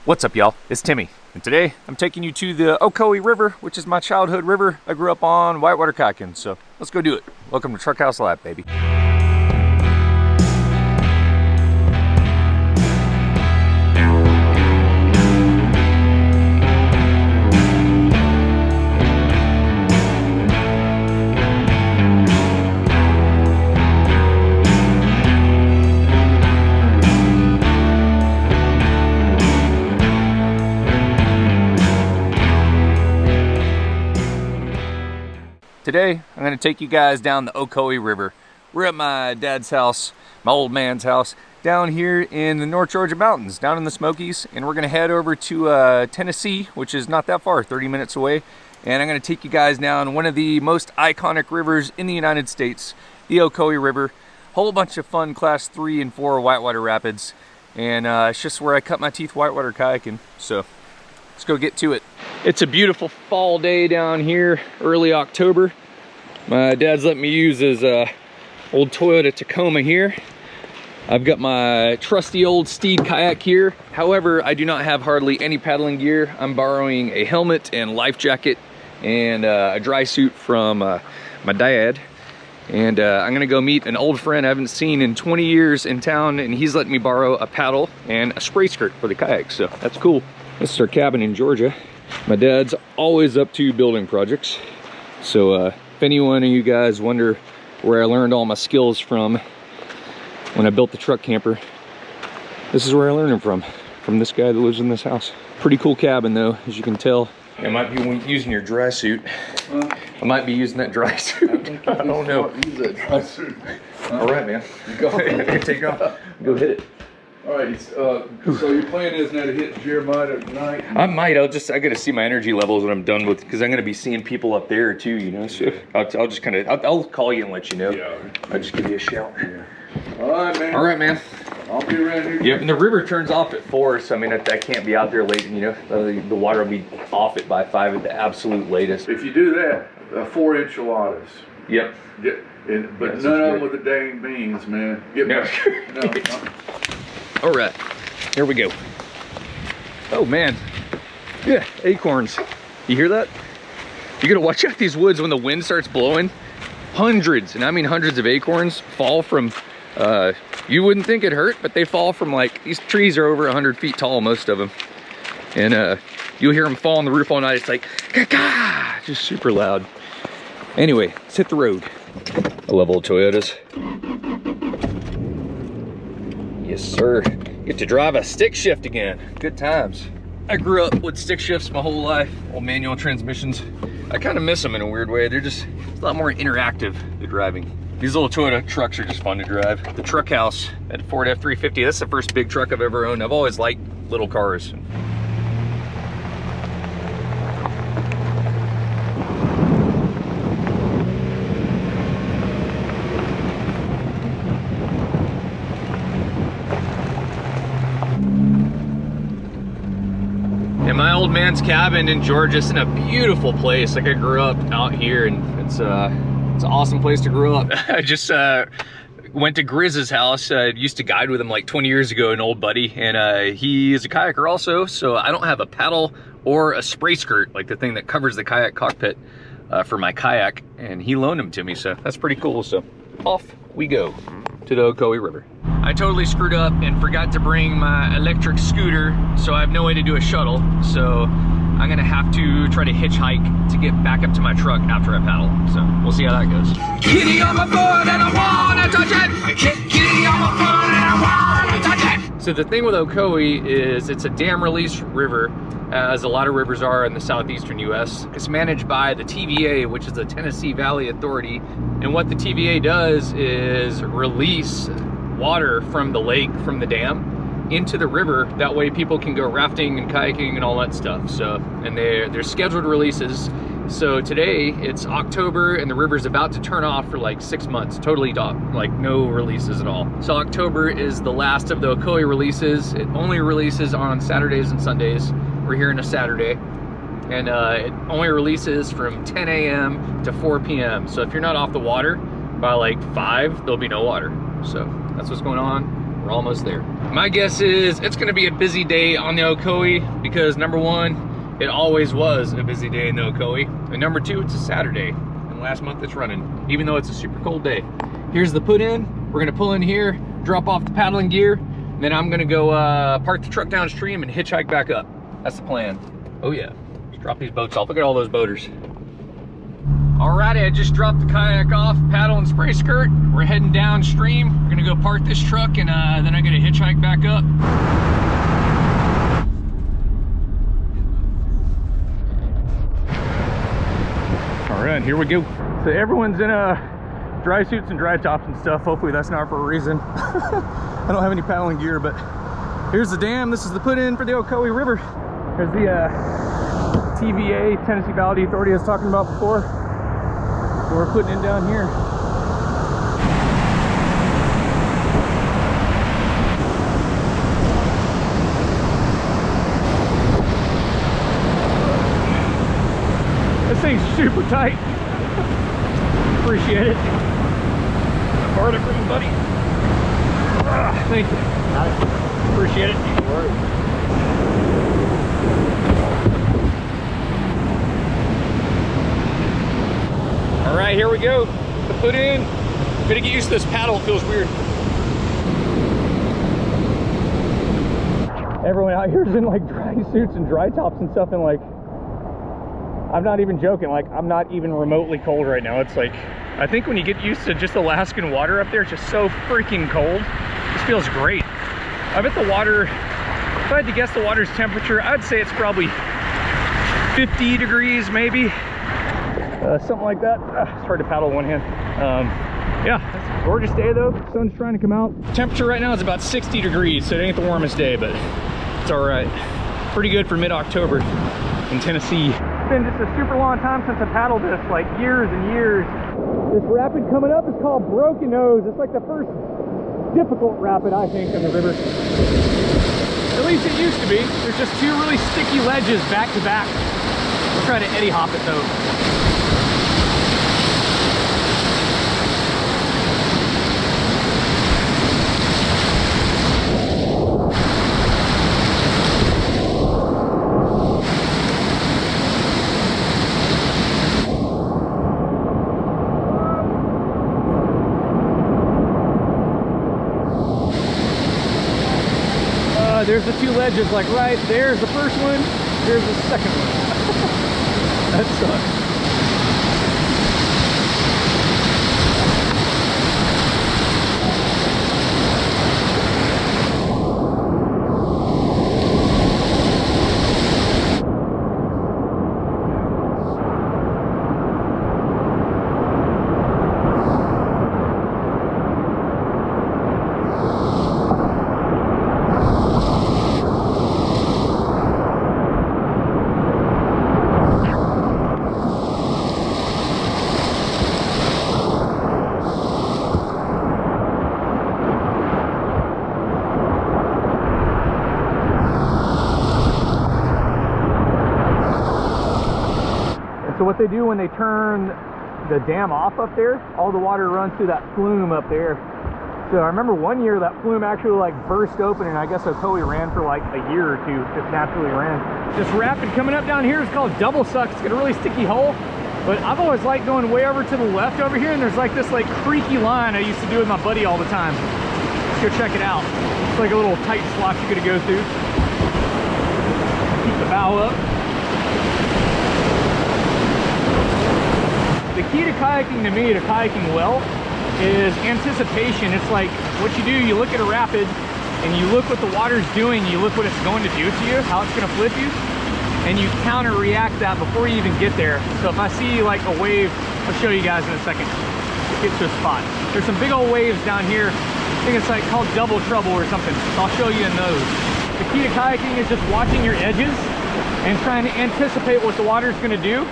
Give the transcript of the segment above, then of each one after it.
What's up, y'all? It's Timmy, and today I'm taking you to the Ocoee River, which is my childhood river. I grew up on Whitewater Kayaking, so let's go do it. Welcome to Truck House Lab, baby. Today, I'm going to take you guys down the Ocoee River. We're at my dad's house, my old man's house, down here in the North Georgia mountains, down in the Smokies, and we're going to head over to Tennessee, which is not that far, 30 minutes away, and I'm going to take you guys down one of the most iconic rivers in the United States, the Ocoee River. Whole bunch of fun Class 3 and 4 whitewater rapids, and it's just where I cut my teeth whitewater kayaking, so let's go get to it. It's a beautiful fall day down here, early October. My dad's letting me use his old Toyota Tacoma here. I've got my trusty old Steed kayak here. However, I do not have hardly any paddling gear. I'm borrowing a helmet and life jacket and a dry suit from my dad. And I'm gonna go meet an old friend I haven't seen in 20 years in town, and he's letting me borrow a paddle and a spray skirt for the kayak, so that's cool. This is our cabin in Georgia. My dad's always up to building projects. So if any one of you guys wonder where I learned all my skills from when I built the truck camper, this is where I learned them from this guy that lives in this house. Pretty cool cabin though, as you can tell. I might be using your dry suit. I might be using that dry suit. I don't know. Use that dry suit. All right, man. Go ahead. Take off. Go hit it. All right, so your plan is now to hit Jeremiah tonight? I might. I gotta see my energy levels when I'm done with, because I'm gonna be seeing people up there too, you know. So I'll just kind of I'll call you and let you know. Yeah. I'll just give you a shout. Yeah. All right, man. All right, man. I'll be around here. Yep. And the river turns off at 4, so I mean I can't be out there late. You know, the water will be off it by 5 at the absolute latest. If you do that, 4 enchiladas. Yep. But none of them with the dang beans, man. No. All right, here we go. Oh man, yeah, acorns. You hear that? You gotta watch out these woods when the wind starts blowing. Hundreds, and I mean hundreds of acorns fall from, you wouldn't think it hurt, but they fall from, like, these trees are over 100 feet tall, most of them. And you'll hear them fall on the roof all night. It's like, ka-ka, just super loud. Anyway, let's hit the road. I love old Toyotas. Yes, sir. Get to drive a stick shift again. Good times. I grew up with stick shifts my whole life, old manual transmissions. I kind of miss them in a weird way. They're just a lot more interactive than driving. These little Toyota trucks are just fun to drive. The truck house at Ford F-350, that's the first big truck I've ever owned. I've always liked little cars. And my old man's cabin in Georgia is in a beautiful place. Like, I grew up out here, and it's an awesome place to grow up. I just went to Grizz's house. I used to guide with him like 20 years ago, an old buddy, and he is a kayaker also, so I don't have a paddle or a spray skirt, like the thing that covers the kayak cockpit for my kayak, and he loaned them to me, so that's pretty cool. So off we go to the Ocoee River. I totally screwed up and forgot to bring my electric scooter, so I have no way to do a shuttle. So I'm gonna have to try to hitchhike to get back up to my truck after I paddle. So we'll see how that goes. Kitty on my foot and I wanna touch it. Kitty on my foot and I wanna touch it. So the thing with Ocoee is it's a dam release river, as a lot of rivers are in the southeastern US. It's managed by the TVA, which is the Tennessee Valley Authority. And what the TVA does is release water from the lake, from the dam, into the river. That way people can go rafting and kayaking and all that stuff. So, and they're scheduled releases. So today it's October and the river's about to turn off for like 6 months, totally like no releases at all. So October is the last of the Ocoee releases. It only releases on Saturdays and Sundays. We're here on a Saturday, and it only releases from 10 a.m. to 4 p.m. So if you're not off the water by like 5, there'll be no water. So that's what's going on. We're almost there. My guess is it's gonna be a busy day on the Ocoee because number one, it always was a busy day in the Ocoee. And number two, it's a Saturday. And last month it's running, even though it's a super cold day. Here's the put in. We're gonna pull in here, drop off the paddling gear, and then I'm gonna go park the truck downstream and hitchhike back up. That's the plan. Oh yeah, let's drop these boats off. Look at all those boaters. Alrighty, I just dropped the kayak off, paddle and spray skirt. We're heading downstream. We're gonna go park this truck and then I'm gonna hitchhike back up. All right, here we go. So everyone's in dry suits and dry tops and stuff. Hopefully that's not for a reason. I don't have any paddling gear, but here's the dam. This is the put in for the Ocoee River. There's the TVA, Tennessee Valley Authority I was talking about before. So we're putting in down here. This thing's super tight. Appreciate it. I borrowed it from you, buddy. Thank you. Got it. Appreciate it. No worries. All right, here we go. The put in. I'm gonna get used to this paddle. It feels weird. Everyone out here is in like dry suits and dry tops and stuff, and like, I'm not even joking. Like, I'm not even remotely cold right now. It's like, I think when you get used to just Alaskan water up there, it's just so freaking cold. This feels great. I bet the water, if I had to guess the water's temperature, I'd say it's probably 50 degrees maybe. Something like that. It's hard to paddle with one hand. Yeah, it's a gorgeous day though. Sun's trying to come out. Temperature right now is about 60 degrees, so it ain't the warmest day, but it's all right. Pretty good for mid-October in Tennessee. It's been just a super long time since I paddled this, like years and years. This rapid coming up is called Broken Nose. It's like the first difficult rapid, I think, on the river. At least it used to be. There's just two really sticky ledges back to back. We'll try to eddy hop it though. There's the two ledges, like right there's the first one, there's the second one. That sucks. So what they do when they turn the dam off up there, all the water runs through that flume up there. So I remember one year that flume actually like burst open, and I guess Ocoee ran for like a year or two, just naturally ran. This rapid coming up down here is called Double Suck. It's got a really sticky hole, but I've always liked going way over to the left over here, and there's like this like creaky line I used to do with my buddy all the time. Let's go check it out. It's like a little tight slot you gotta go through. Keep the bow up. The key to kayaking, to me, to kayaking well, is anticipation. It's like what you do, you look at a rapid and you look what the water's doing, you look what it's going to do to you, how it's going to flip you, and you counter react that before you even get there. So if I see like a wave, I'll show you guys in a second, get to a spot. There's some big old waves down here. I think it's like called Double Trouble or something. So I'll show you in those. The key to kayaking is just watching your edges and trying to anticipate what the water's going to do,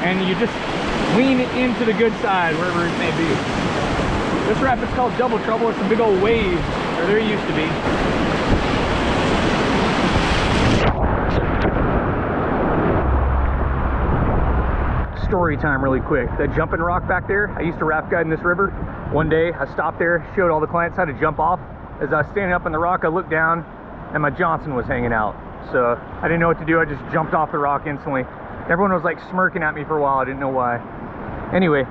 and you just lean it into the good side, wherever it may be. This rapid's called Double Trouble. It's a big old wave, or there used to be. Story time really quick. That jumping rock back there, I used to raft guide in this river. One day I stopped there, showed all the clients how to jump off. as I was standing up on the rock, I looked down and my Johnson was hanging out. So I didn't know what to do. I just jumped off the rock instantly. Everyone was like smirking at me for a while. I didn't know why. Anyway,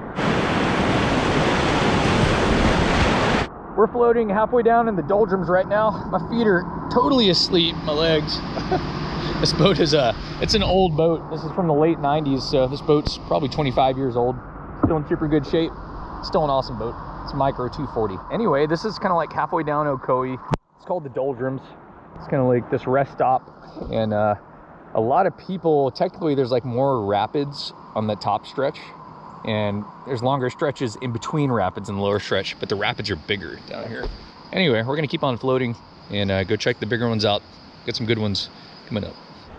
we're floating halfway down in the doldrums right now. My feet are totally asleep, my legs. This boat is it's an old boat. This is from the late 90s, so this boat's probably 25 years old. Still in super good shape. Still an awesome boat. It's a micro 240. Anyway, this is kind of like halfway down Ocoee. It's called the doldrums. It's kind of like this rest stop, and a lot of people, technically there's like more rapids on the top stretch, and there's longer stretches in between rapids and the lower stretch, but the rapids are bigger down here. Anyway, we're gonna keep on floating and go check the bigger ones out. Get some good ones coming up.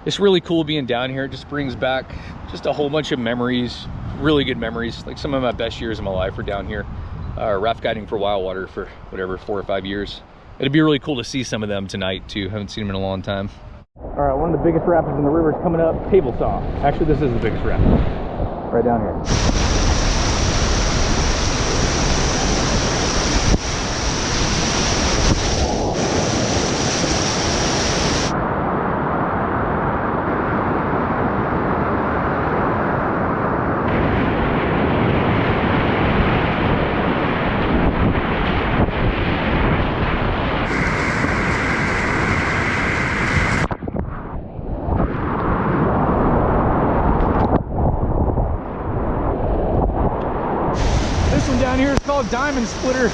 It's really cool being down here. It just brings back just a whole bunch of memories, really good memories. Like some of my best years of my life were down here, raft guiding for Whitewater for whatever, 4 or 5 years. It'd be really cool to see some of them tonight too. Haven't seen them in a long time. All right, one of the biggest rapids in the river is coming up, Table Saw. Actually, this is the biggest rapid, right down here. Down here is called Diamond Splitter.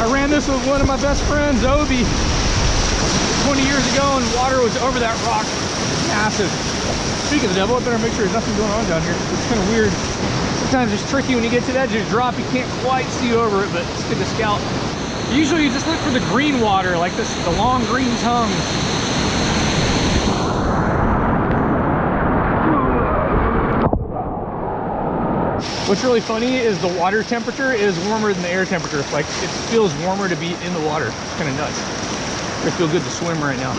I ran this with one of my best friends, Obi, 20 years ago, and water was over that rock. Massive. Speaking of the devil, I better make sure there's nothing going on down here. It's kind of weird. Sometimes it's tricky when you get to the edge of the drop. You can't quite see over it, but it's good to scout. Usually you just look for the green water, like this, the long green tongue. What's really funny is the water temperature is warmer than the air temperature. Like, it feels warmer to be in the water. It's kind of nuts. I feel good to swim right now.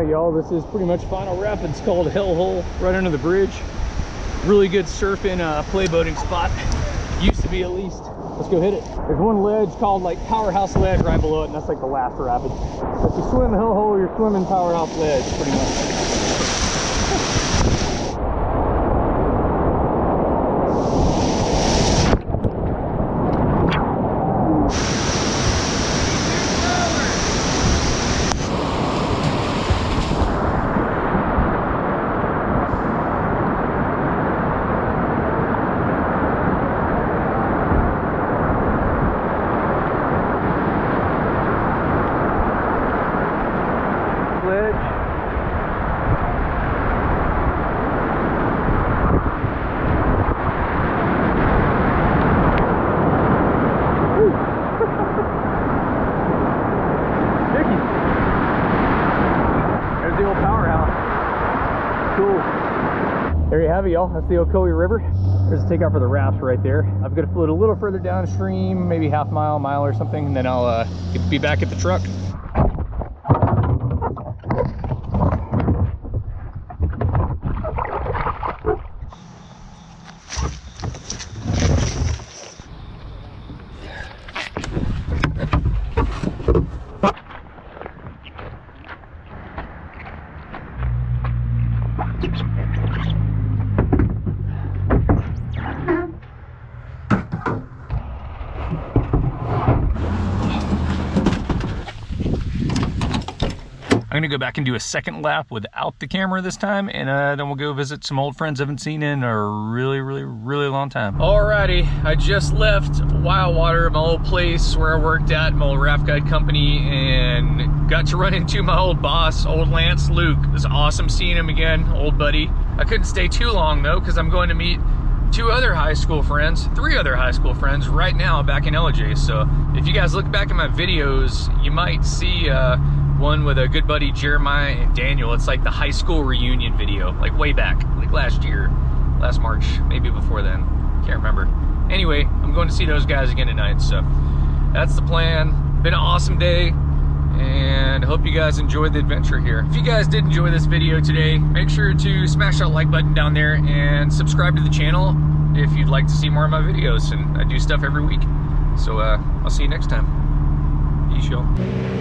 Y'all, this is pretty much final rapids called Hellhole, right under the bridge. Really good surfing, play boating spot. Used to be, at least. Let's go hit it. There's one ledge called like Powerhouse Ledge right below it, and that's like the last rapid. So if you swim Hellhole, you're swimming Powerhouse Ledge, pretty much. There you have it, y'all. That's the Ocoee River. There's a takeout for the rafts right there. I've got to float a little further downstream, maybe half mile or something, and then I'll be back at the truck. I'm gonna go back and do a second lap without the camera this time, and then we'll go visit some old friends I haven't seen in a really long time. Alrighty, I just left Whitewater, my old place where I worked at, my old raft guide company, and got to run into my old boss, old Lance Luke. It was awesome seeing him again, old buddy. I couldn't stay too long though, because I'm going to meet 2 other high school friends, 3 other high school friends right now back in LJ. So if you guys look back at my videos, you might see one with a good buddy Jeremiah and Daniel. It's like the high school reunion video, like way back, like last year, last March, maybe before then, can't remember. Anyway, I'm going to see those guys again tonight, so that's the plan. Been an awesome day, and hope you guys enjoyed the adventure here. If you guys did enjoy this video today, make sure to smash that like button down there and subscribe to the channel if you'd like to see more of my videos, and I do stuff every week. So I'll see you next time. Peace, y'all.